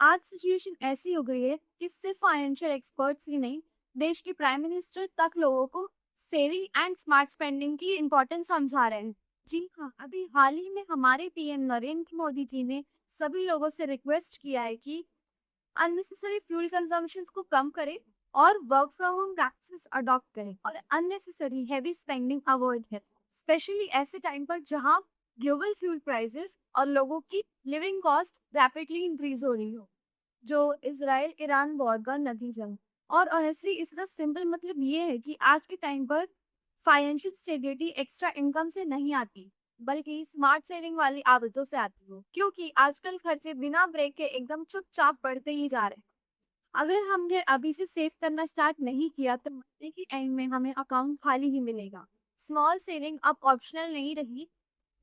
आज सिचुएशन ऐसी हो गई है कि सिर्फ फाइनेंशियल एक्सपर्ट्स ही नहीं, देश के प्राइम मिनिस्टर तक लोगों को सेविंग एंड स्मार्ट स्पेंडिंग की इम्पोर्टेंस समझा रहे हैं। जी हाँ, अभी हाल ही में हमारे पीएम नरेंद्र मोदी जी ने सभी लोगों से रिक्वेस्ट किया है कि अननेसेसरी फ्यूल कंजम्पशन को कम करें और work from home practices adopt करें और अननेसेसरी हैवी स्पेंडिंग अवॉइड करें, स्पेशली ऐसे टाइम पर जहां ग्लोबल फ्यूल प्राइसेस और लोगों की लिविंग कॉस्ट रैपिडली इंक्रीज हो रही हो, जो इजराइल ईरान वॉर का नतीजा है। और ऑनेस्टली इसका सिंपल मतलब ये है कि आज के टाइम पर फाइनेंशियल स्टेबिलिटी एक्स्ट्रा इनकम से नहीं आती, बल्कि स्मार्ट सेविंग वाली आदतों से आती है, क्योंकि आजकल खर्चे बिना ब्रेक के एकदम चुपचाप बढ़ते ही जा रहे हैं। अगर हमने अभी से सेव करना स्टार्ट नहीं किया तो महीने के एंड में हमें अकाउंट खाली ही मिलेगा। स्मॉल सेविंग अब ऑप्शनल नहीं रही,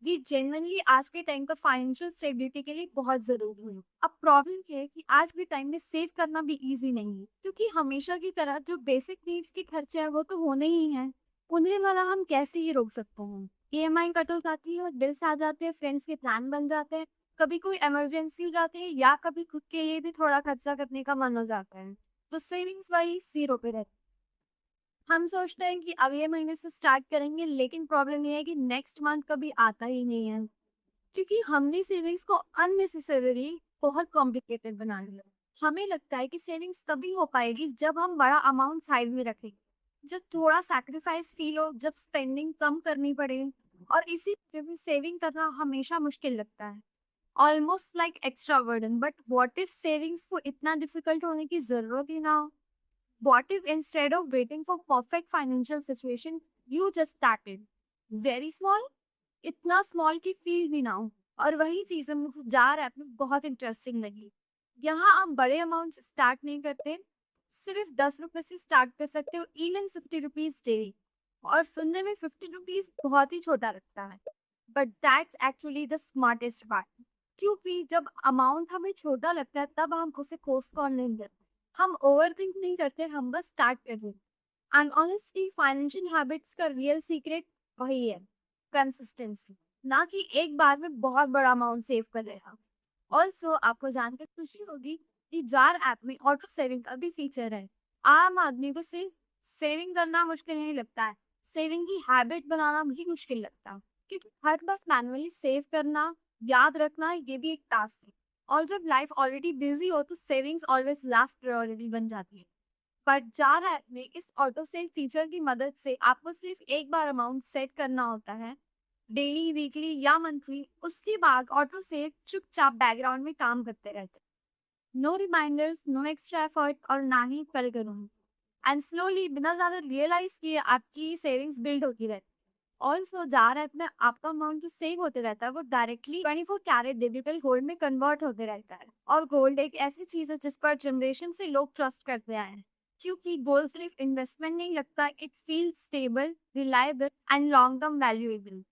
ये जेन्युइनली आज के टाइम पर फाइनेंशियल स्टेबिलिटी के लिए बहुत जरूरी है। अब प्रॉब्लम ये है कि आज के टाइम में सेव करना भी इजी नहीं है, क्योंकि हमेशा की तरह जो बेसिक नीड्स के खर्चे हैं वो तो होने ही हैं। उन्हें वाला हम कैसे ही रोक सकते हैं। ईएमआई कट हो जाती है और बिल्स आ जाते हैं, फ्रेंड्स के प्लान बन जाते हैं, कभी कोई इमरजेंसी हो जाती है या कभी खुद के लिए भी थोड़ा खर्चा करने का मन हो जाता है, तो सेविंग्स वही जीरो पे रहती है। हम सोचते हैं कि अगले महीने से स्टार्ट करेंगे, लेकिन प्रॉब्लम ये है कि नेक्स्ट मंथ कभी आता ही नहीं है, क्योंकि हमने सेविंग्स को अननेसेसरी बहुत कॉम्प्लिकेटेड बना लिया। हमें लगता है कि सेविंग्स तभी हो पाएगी जब हम बड़ा अमाउंट साइड में रखें, जब थोड़ा सैक्रिफाइस फील हो, जब स्पेंडिंग कम करनी पड़े, और इसी वजह से सेविंग करना हमेशा मुश्किल लगता है, almost like extra burden. But what if savings को इतना डिफिकल्ट होने की जरूरत ही ना हो? What if instead of waiting for perfect financial situation, you just started very small? इतना स्मॉल की फील भी ना हो। और वही चीजें मुझे जार ऐप में बहुत इंटरेस्टिंग लगी। यहाँ आप बड़े अमाउंट से स्टार्ट नहीं करते, सिर्फ 10 रुपए से स्टार्ट कर सकते हो, इवन 50 रुपीज डेली। और सुनने में 50 रुपीज बहुत ही छोटा लगता है, but that's actually the smartest part, क्योंकि जब अमाउंट हमें छोटा लगता है तब हम उसे पोस्ट ऑन नहीं करते, हम ओवरथिंक नहीं करते, हम बस स्टार्ट कर देते। एंड ऑनेस्टली फाइनेंशियल हैबिट्स का रियल सीक्रेट वही है, कंसिस्टेंसी, ना कि एक बार में बहुत बड़ा अमाउंट सेव कर लेना। ऑल्सो आपको जानकर खुशी होगी कि जार ऐप में ऑटो सेविंग का भी फीचर है। आम आदमी को सिर्फ सेविंग करना मुश्किल नहीं लगता है, सेविंग की हैबिट बनाना भी मुश्किल लगता है, क्योंकि हर बार मैनुअली सेव करना, याद रखना, ये भी एक टास्क है। और जब लाइफ ऑलरेडी बिजी हो तो सेविंग्स ऑलवेज लास्ट प्रायोरिटी बन जाती है। बट जार ऐप में इस ऑटो सेव फीचर की मदद से आपको सिर्फ एक बार अमाउंट सेट करना होता है, डेली, वीकली या मंथली। उसके बाद ऑटो सेव चुपचाप बैकग्राउंड में काम करते रहते, no reminders, no extra effort, और ना ही कल करूँगी। एंड स्लोली, बिना ज्यादा रियलाइज किए, आपकी सेविंग्स बिल्ड होती रहती है। ऑल्सो जार ऐप में आपका अमाउंट जो सेव होते रहता है वो डायरेक्टली 24 कैरेट डिजिटल गोल्ड में कन्वर्ट होते रहता है। और गोल्ड एक ऐसी चीज है जिस पर जनरेशन से लोग ट्रस्ट करते आए हैं, क्योंकि गोल्ड सिर्फ इन्वेस्टमेंट नहीं लगता, it feel stable, reliable and long term valuable.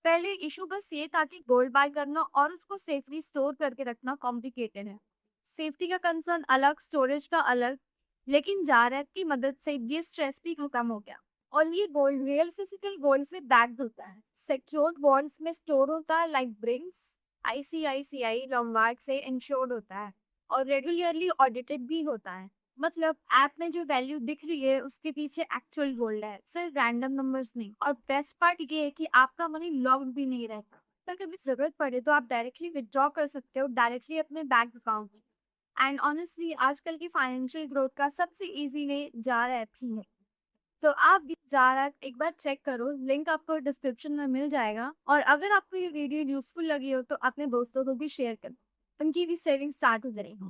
पहले इशू बस ये था कि गोल्ड बाय करना और उसको सेफली स्टोर करके रखना कॉम्प्लिकेटेड है, सेफ्टी का कंसर्न अलग, स्टोरेज का अलग। लेकिन जार ऐप की मदद से ये स्ट्रेस भी खत्म हो गया। और ये गोल्ड रियल फिजिकल गोल्ड से बैक्ड होता है, सिक्योर्ड बॉन्ड्स में स्टोर होता है, लाइक ब्रिंक्स, आईसीआईसीआई लॉम्बार्ड से इंश्योर्ड होता है, और रेगुलरली ऑडिटेड भी होता है। मतलब ऐप में जो वैल्यू दिख रही है उसके पीछे एक्चुअल गोल्ड है, सिर्फ रैंडम नंबर्स नहीं। और बेस्ट पार्ट ये है कि आपका मनी लॉक्ड भी नहीं रहता, अगर कभी जरूरत पड़े तो आप डायरेक्टली विड्रॉ कर सकते हो, डायरेक्टली अपने बैंक अकाउंट में। एंड ऑनेस्टली आजकल की फाइनेंशियल ग्रोथ का सबसे इजी वे जार ऐप ही है। तो आप भी जार ऐप एक बार चेक करो, लिंक आपको डिस्क्रिप्शन में मिल जाएगा। और अगर आपको ये वीडियो यूजफुल लगी हो तो अपने दोस्तों को भी शेयर करो, उनकी भी सेविंग स्टार्ट हो जाएगी।